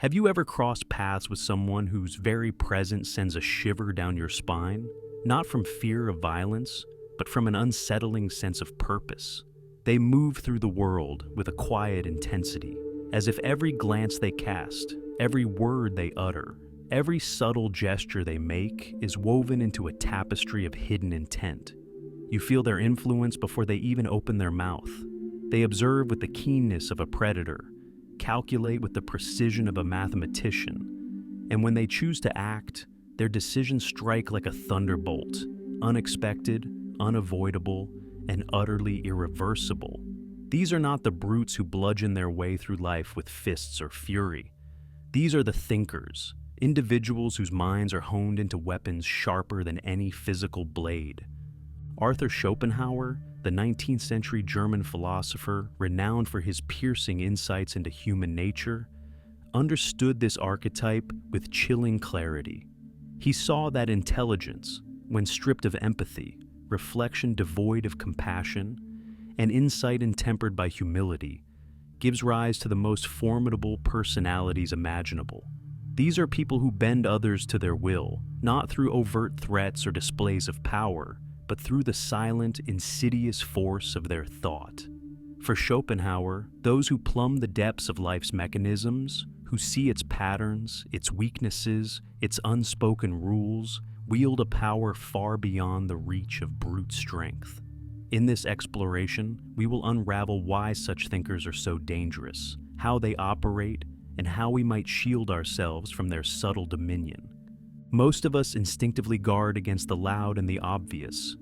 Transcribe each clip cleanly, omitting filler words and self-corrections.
Have you ever crossed paths with someone whose very presence sends a shiver down your spine? Not from fear of violence, but from an unsettling sense of purpose. They move through the world with a quiet intensity, as if every glance they cast, every word they utter, every subtle gesture they make is woven into a tapestry of hidden intent. You feel their influence before they even open their mouth. They observe with the keenness of a predator, calculate with the precision of a mathematician, and when they choose to act, their decisions strike like a thunderbolt, unexpected, unavoidable, and utterly irreversible. These are not the brutes who bludgeon their way through life with fists or fury. These are the thinkers, individuals whose minds are honed into weapons sharper than any physical blade. Arthur Schopenhauer, the 19th century German philosopher renowned for his piercing insights into human nature, understood this archetype with chilling clarity. He saw that intelligence, when stripped of empathy, reflection devoid of compassion, and insight tempered by humility, gives rise to the most formidable personalities imaginable. These are people who bend others to their will, not through overt threats or displays of power, but through the silent, insidious force of their thought. For Schopenhauer, those who plumb the depths of life's mechanisms, who see its patterns, its weaknesses, its unspoken rules, wield a power far beyond the reach of brute strength. In this exploration, we will unravel why such thinkers are so dangerous, how they operate, and how we might shield ourselves from their subtle dominion. Most of us instinctively guard against the loud and the obvious.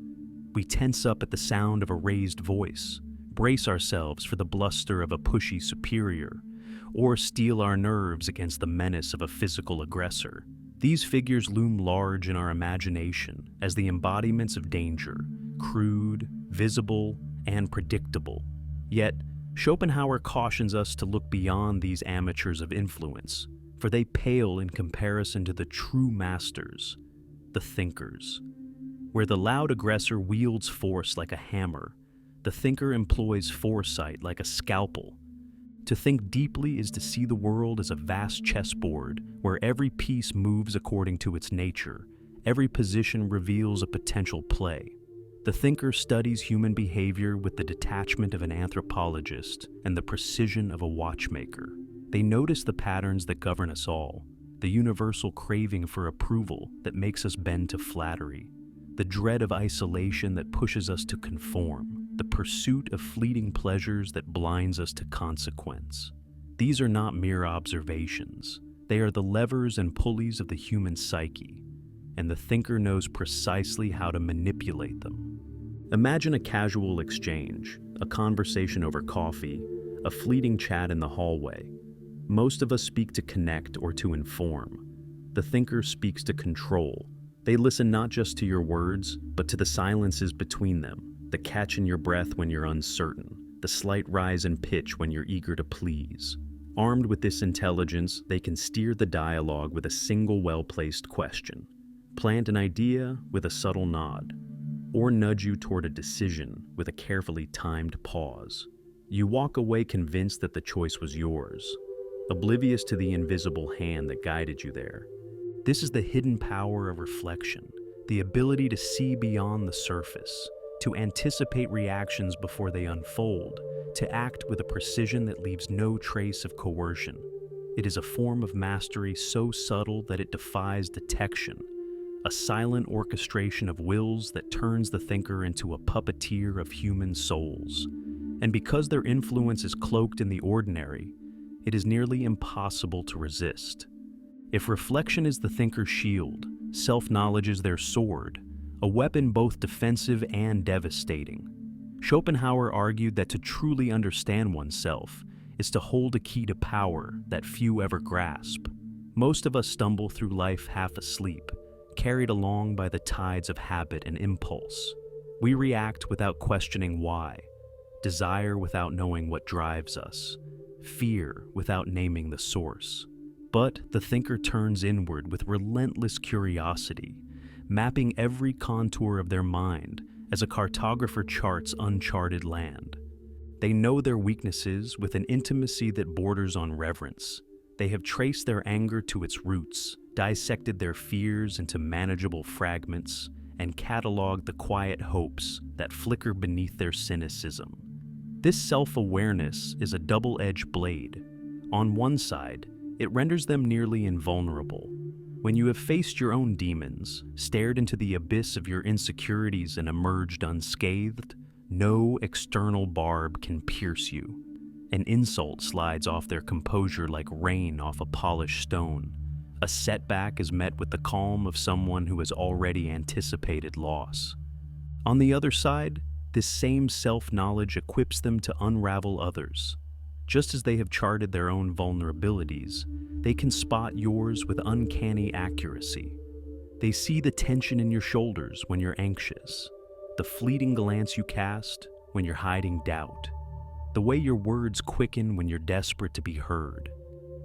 We tense up at the sound of a raised voice, brace ourselves for the bluster of a pushy superior, or steel our nerves against the menace of a physical aggressor. These figures loom large in our imagination as the embodiments of danger, crude, visible, and predictable. Yet, Schopenhauer cautions us to look beyond these amateurs of influence, for they pale in comparison to the true masters, the thinkers. Where the loud aggressor wields force like a hammer, the thinker employs foresight like a scalpel. To think deeply is to see the world as a vast chessboard where every piece moves according to its nature, every position reveals a potential play. The thinker studies human behavior with the detachment of an anthropologist and the precision of a watchmaker. They notice the patterns that govern us all, the universal craving for approval that makes us bend to flattery, the dread of isolation that pushes us to conform, the pursuit of fleeting pleasures that blinds us to consequence. These are not mere observations. They are the levers and pulleys of the human psyche, and the thinker knows precisely how to manipulate them. Imagine a casual exchange, a conversation over coffee, a fleeting chat in the hallway. Most of us speak to connect or to inform. The thinker speaks to control. They listen not just to your words, but to the silences between them, the catch in your breath when you're uncertain, the slight rise in pitch when you're eager to please. Armed with this intelligence, they can steer the dialogue with a single well-placed question, plant an idea with a subtle nod, or nudge you toward a decision with a carefully timed pause. You walk away convinced that the choice was yours, oblivious to the invisible hand that guided you there. This is the hidden power of reflection, the ability to see beyond the surface, to anticipate reactions before they unfold, to act with a precision that leaves no trace of coercion. It is a form of mastery so subtle that it defies detection, a silent orchestration of wills that turns the thinker into a puppeteer of human souls. And because their influence is cloaked in the ordinary, it is nearly impossible to resist. If reflection is the thinker's shield, self-knowledge is their sword, a weapon both defensive and devastating. Schopenhauer argued that to truly understand oneself is to hold a key to power that few ever grasp. Most of us stumble through life half asleep, carried along by the tides of habit and impulse. We react without questioning why, desire without knowing what drives us, fear without naming the source. But the thinker turns inward with relentless curiosity, mapping every contour of their mind as a cartographer charts uncharted land. They know their weaknesses with an intimacy that borders on reverence. They have traced their anger to its roots, dissected their fears into manageable fragments, and cataloged the quiet hopes that flicker beneath their cynicism. This self-awareness is a double-edged blade. On one side, it renders them nearly invulnerable. When you have faced your own demons, stared into the abyss of your insecurities and emerged unscathed, no external barb can pierce you. An insult slides off their composure like rain off a polished stone. A setback is met with the calm of someone who has already anticipated loss. On the other side, this same self-knowledge equips them to unravel others. Just as they have charted their own vulnerabilities, they can spot yours with uncanny accuracy. They see the tension in your shoulders when you're anxious, the fleeting glance you cast when you're hiding doubt, the way your words quicken when you're desperate to be heard.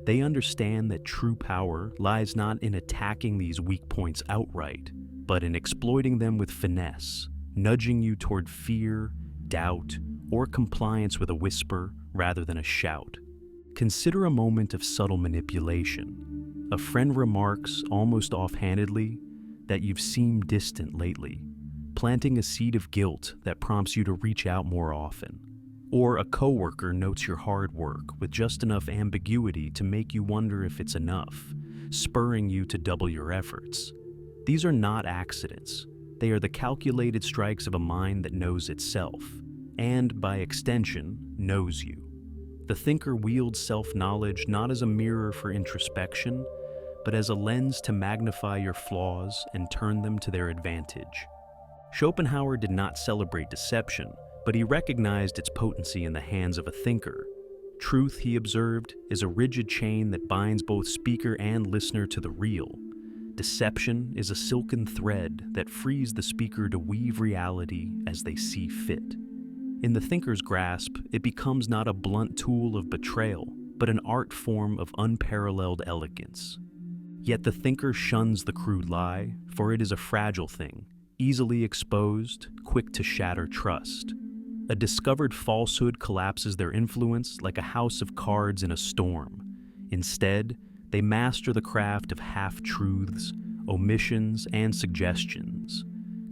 They understand that true power lies not in attacking these weak points outright, but in exploiting them with finesse, nudging you toward fear, doubt, or compliance with a whisper rather than a shout. Consider a moment of subtle manipulation. A friend remarks, almost offhandedly, that you've seemed distant lately, planting a seed of guilt that prompts you to reach out more often. Or a coworker notes your hard work with just enough ambiguity to make you wonder if it's enough, spurring you to double your efforts. These are not accidents. They are the calculated strikes of a mind that knows itself, and, by extension, knows you. The thinker wields self-knowledge not as a mirror for introspection, but as a lens to magnify your flaws and turn them to their advantage. Schopenhauer did not celebrate deception, but he recognized its potency in the hands of a thinker. Truth, he observed, is a rigid chain that binds both speaker and listener to the real. Deception is a silken thread that frees the speaker to weave reality as they see fit. In the thinker's grasp, it becomes not a blunt tool of betrayal, but an art form of unparalleled elegance. Yet the thinker shuns the crude lie, for it is a fragile thing, easily exposed, quick to shatter trust. A discovered falsehood collapses their influence like a house of cards in a storm. Instead, they master the craft of half-truths, omissions, and suggestions,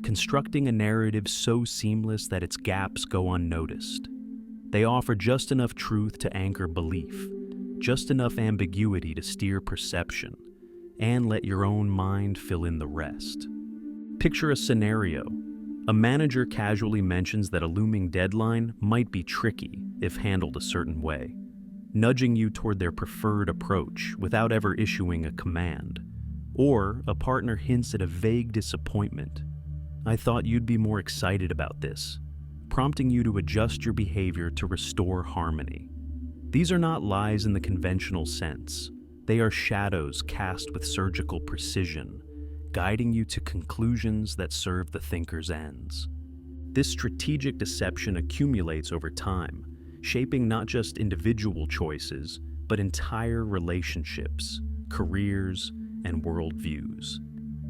constructing a narrative so seamless that its gaps go unnoticed. They offer just enough truth to anchor belief, just enough ambiguity to steer perception, and let your own mind fill in the rest. Picture a scenario. A manager casually mentions that a looming deadline might be tricky if handled a certain way, nudging you toward their preferred approach without ever issuing a command. Or a partner hints at a vague disappointment. "I thought you'd be more excited about this," prompting you to adjust your behavior to restore harmony. These are not lies in the conventional sense. They are shadows cast with surgical precision, guiding you to conclusions that serve the thinker's ends. This strategic deception accumulates over time, shaping not just individual choices, but entire relationships, careers, and worldviews.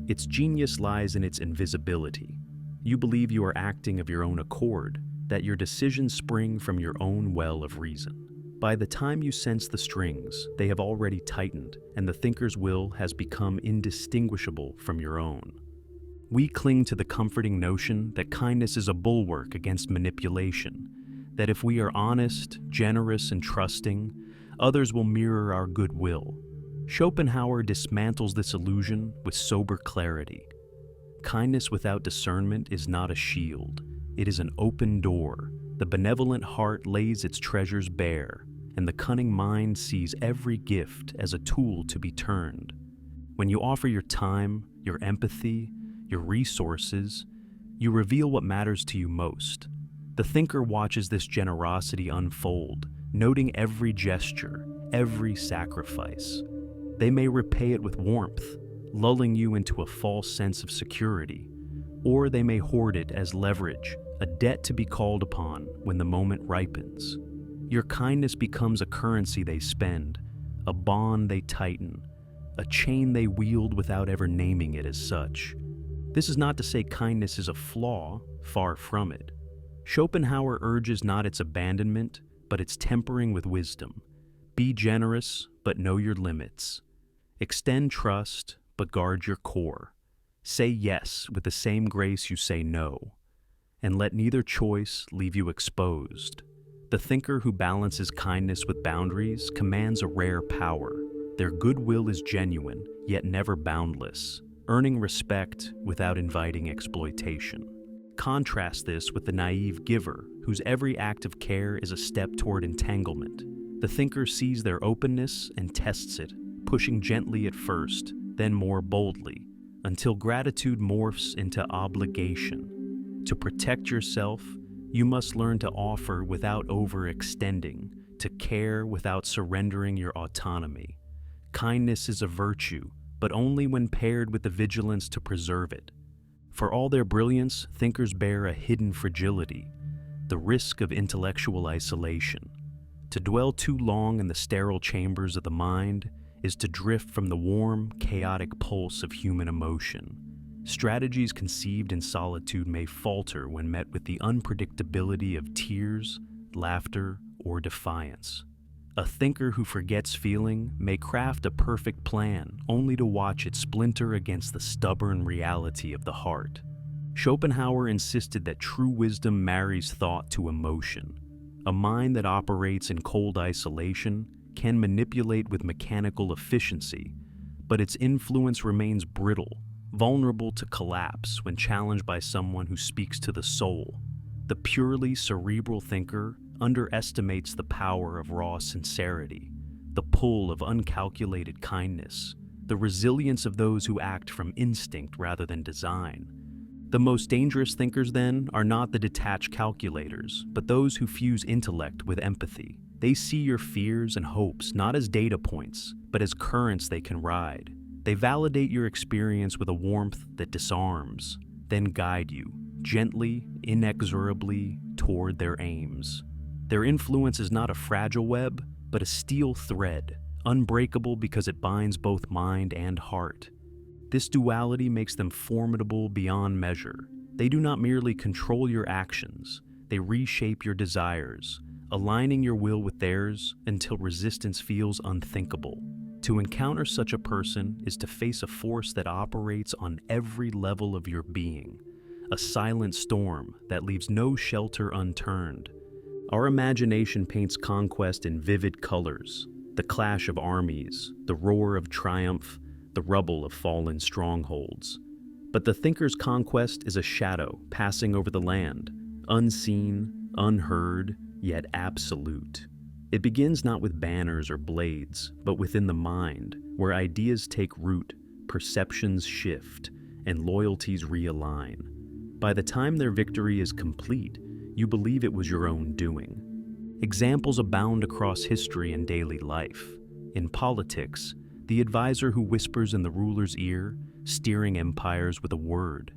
Its genius lies in its invisibility. You believe you are acting of your own accord, that your decisions spring from your own well of reason. By the time you sense the strings, they have already tightened, and the thinker's will has become indistinguishable from your own. We cling to the comforting notion that kindness is a bulwark against manipulation, that if we are honest, generous, and trusting, others will mirror our goodwill. Schopenhauer dismantles this illusion with sober clarity. Kindness without discernment is not a shield. It is an open door. The benevolent heart lays its treasures bare, and the cunning mind sees every gift as a tool to be turned. When you offer your time, your empathy, your resources, you reveal what matters to you most. The thinker watches this generosity unfold, noting every gesture, every sacrifice. They may repay it with warmth, lulling you into a false sense of security, or they may hoard it as leverage, a debt to be called upon when the moment ripens. Your kindness becomes a currency they spend, a bond they tighten, a chain they wield without ever naming it as such. This is not to say kindness is a flaw, far from it. Schopenhauer urges not its abandonment, but its tempering with wisdom. Be generous, but know your limits. Extend trust, but guard your core. Say yes with the same grace you say no, and let neither choice leave you exposed. The thinker who balances kindness with boundaries commands a rare power. Their goodwill is genuine, yet never boundless, earning respect without inviting exploitation. Contrast this with the naive giver, whose every act of care is a step toward entanglement. The thinker sees their openness and tests it, pushing gently at first, then more boldly, until gratitude morphs into obligation. To protect yourself, you must learn to offer without overextending, to care without surrendering your autonomy. Kindness is a virtue, but only when paired with the vigilance to preserve it. For all their brilliance, thinkers bear a hidden fragility, the risk of intellectual isolation. To dwell too long in the sterile chambers of the mind is to drift from the warm, chaotic pulse of human emotion. Strategies conceived in solitude may falter when met with the unpredictability of tears, laughter, or defiance. A thinker who forgets feeling may craft a perfect plan only to watch it splinter against the stubborn reality of the heart. Schopenhauer insisted that true wisdom marries thought to emotion. A mind that operates in cold isolation can manipulate with mechanical efficiency, but its influence remains brittle, vulnerable to collapse when challenged by someone who speaks to the soul. The purely cerebral thinker underestimates the power of raw sincerity, the pull of uncalculated kindness, the resilience of those who act from instinct rather than design. The most dangerous thinkers, then, are not the detached calculators, but those who fuse intellect with empathy. They see your fears and hopes not as data points, but as currents they can ride. They validate your experience with a warmth that disarms, then guide you, gently, inexorably, toward their aims. Their influence is not a fragile web, but a steel thread, unbreakable because it binds both mind and heart. This duality makes them formidable beyond measure. They do not merely control your actions, they reshape your desires, aligning your will with theirs until resistance feels unthinkable. To encounter such a person is to face a force that operates on every level of your being, a silent storm that leaves no shelter unturned. Our imagination paints conquest in vivid colors, the clash of armies, the roar of triumph, the rubble of fallen strongholds. But the thinker's conquest is a shadow passing over the land, unseen, unheard, yet absolute. It begins not with banners or blades, but within the mind, where ideas take root, perceptions shift, and loyalties realign. By the time their victory is complete, you believe it was your own doing. Examples abound across history and daily life. In politics, the advisor who whispers in the ruler's ear, steering empires with a word.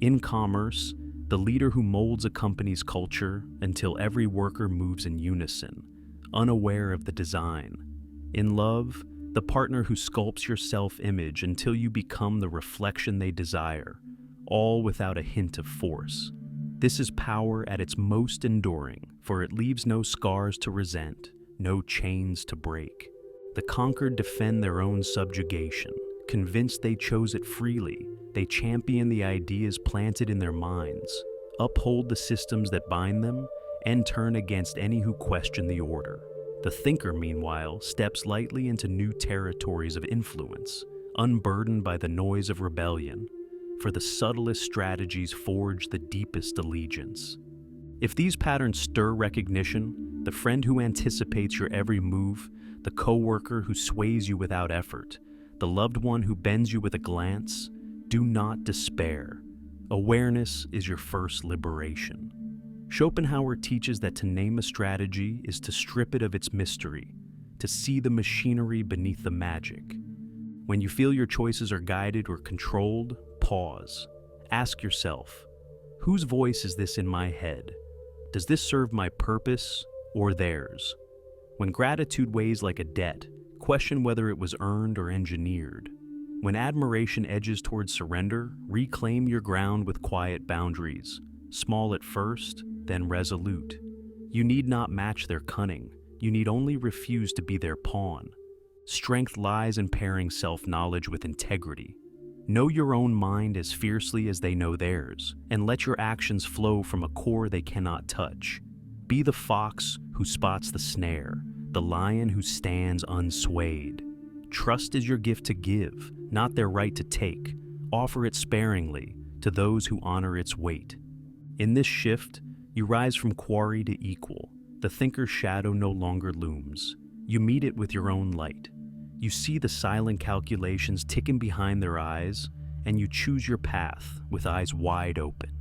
In commerce, the leader who molds a company's culture until every worker moves in unison, unaware of the design. In love, the partner who sculpts your self-image until you become the reflection they desire, all without a hint of force. This is power at its most enduring, for it leaves no scars to resent, no chains to break. The conquered defend their own subjugation. Convinced they chose it freely, they champion the ideas planted in their minds, uphold the systems that bind them, and turn against any who question the order. The thinker, meanwhile, steps lightly into new territories of influence, unburdened by the noise of rebellion, for the subtlest strategies forge the deepest allegiance. If these patterns stir recognition, the friend who anticipates your every move, the coworker who sways you without effort, the loved one who bends you with a glance, do not despair. Awareness is your first liberation. Schopenhauer teaches that to name a strategy is to strip it of its mystery, to see the machinery beneath the magic. When you feel your choices are guided or controlled, pause. Ask yourself, whose voice is this in my head? Does this serve my purpose or theirs? When gratitude weighs like a debt, question whether it was earned or engineered. When admiration edges towards surrender, reclaim your ground with quiet boundaries, small at first, then resolute. You need not match their cunning. You need only refuse to be their pawn. Strength lies in pairing self-knowledge with integrity. Know your own mind as fiercely as they know theirs, and let your actions flow from a core they cannot touch. Be the fox who spots the snare, the lion who stands unswayed. Trust is your gift to give, not their right to take. Offer it sparingly to those who honor its weight. In this shift, you rise from quarry to equal. The thinker's shadow no longer looms. You meet it with your own light. You see the silent calculations ticking behind their eyes, and you choose your path with eyes wide open.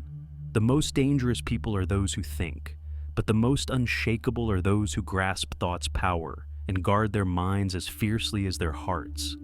The most dangerous people are those who think, but the most unshakable are those who grasp thought's power and guard their minds as fiercely as their hearts.